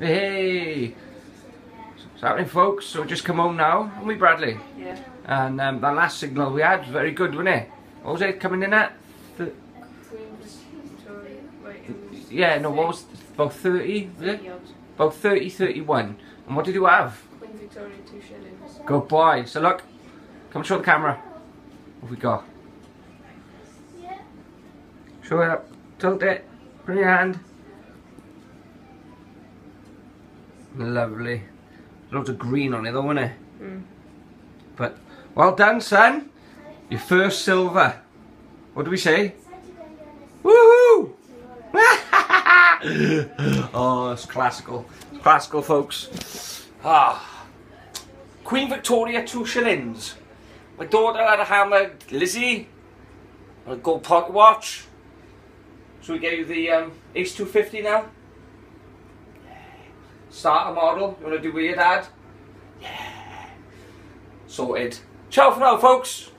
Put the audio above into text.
Hey! What's happening, folks? So we just come home now, haven't we, Bradley? Yeah. And that last signal we had was very good, wasn't it? What was it coming in at? Yeah, no, what was it? About 30? Was it? About 30, 31. And what did you have? Queen Victoria, 2 shillings. Good boy. So look, come and show the camera. What have we got? Show it up. Tilt it. Put it in your hand. Lovely. Loads of green on it though, isn't it? Mm. But, well done, son. Your first silver. What do we say? Woohoo! Oh, it's classical. It's classical, folks. Ah. Queen Victoria, 2 shillings. My daughter had a hammer, Lizzie. A gold pocket watch. So we gave you the Ace 250 now. Starter model. You want to do with your dad? Yeah. Sorted. Ciao for now, folks.